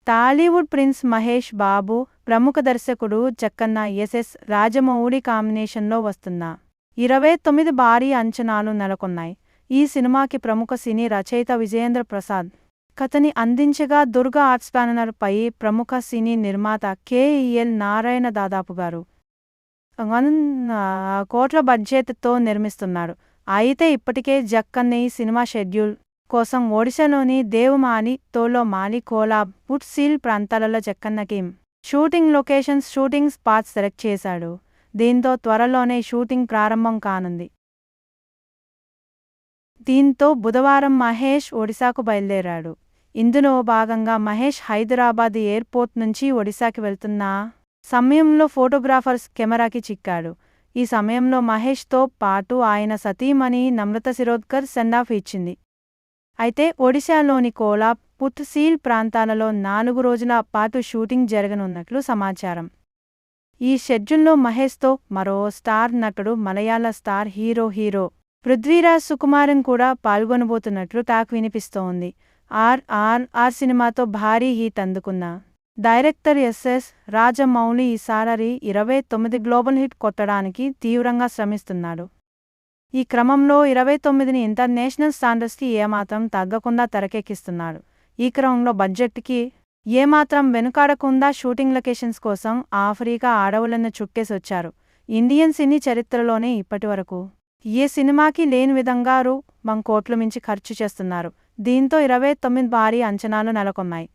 Tollywood prince Mahesh Babu, ప్రముఖ దర్శకుడు Jakkanna yes. Rajamouli కాంబినేషన్లో వస్తున్న 29 భారీ అంచనాలు నెలకొన్నాయి. ఈ సినిమాకి ప్రముఖ సినీ రచయిత విజయేంద్ర ప్రసాద్ కథని అందించగా దుర్గా ఆర్ట్స్ బ్యానర్ పై ప్రముఖ సినీ నిర్మాత కె.ఎల్. నారాయణ దాదాపుగా కోట్ల బడ్జెట్తో నిర్మిస్తున్నాడు. అయితే ఇప్పటికే జక్కన్న ఈ సినిమా షెడ్యూల్ కోసం ఒడిశాలోని దేవమాలి, తోలోమాలి, కోలాబ్, పుట్సీల్ ప్రాంతాలలో జక్కన్నకి shooting locations, shooting spots select చేశాడు. దీంతో త్వరలోనే షూటింగ్ ప్రారంభం కానుంది. దీంతో బుధవారం మహేష్ ఒడిశాకు బయలుదేరాడు. ఇందులో భాగంగా మహేష్ హైదరాబాద్ ఎయిర్పోర్ట్ నుంచి ఒడిశాకి వెళ్తున్న సమయంలో ఫోటోగ్రాఫర్స్ కెమెరాకి చిక్కాడు. ఈ సమయంలో మహేష్తో పాటు ఆయన సతీమణి నమ్రత శిరోద్కర్ సెండాఫ్ ఇచ్చింది. అయితే ఒడిశాలోని కోలాబ్, పుట్సీల్ ప్రాంతాలలో 4 రోజుల పాటు షూటింగ్ జరగనున్నట్లు సమాచారం. ఈ షెడ్యూల్లో మహేష్తో మరో స్టార్ నటుడు, మలయాళ స్టార్ హీరో పృథ్వీరాజ్ సుకుమారన్ కూడా పాల్గొనబోతున్నట్లు టాక్ వినిపిస్తోంది. ఆర్ సినిమాతో భారీ హిట్ అందుకున్న డైరెక్టర్ ఎస్. రాజమౌళి ఈసారి 29 గ్లోబల్ హిట్ కొట్టడానికి తీవ్రంగా శ్రమిస్తున్నాడు. ఈ క్రమంలో 29ని ఇంటర్నేషనల్ స్టాండర్డ్స్కి ఏమాత్రం తగ్గకుండా తెరకెక్కిస్తున్నాడు. ఈ క్రమంలో బడ్జెట్కి ఏమాత్రం వెనుకాడకుండా షూటింగ్ లొకేషన్స్ కోసం ఆఫ్రికా అడవులను చుట్టేసొచ్చారు. ఇండియన్ సినీ చరిత్రలోనే ఇప్పటివరకు ఏ సినిమాకి లేని విధంగా రూ. 1 కోట్లు మించి ఖర్చు చేస్తున్నారు. దీంతో 29 భారీ అంచనాలు నెలకొన్నాయి.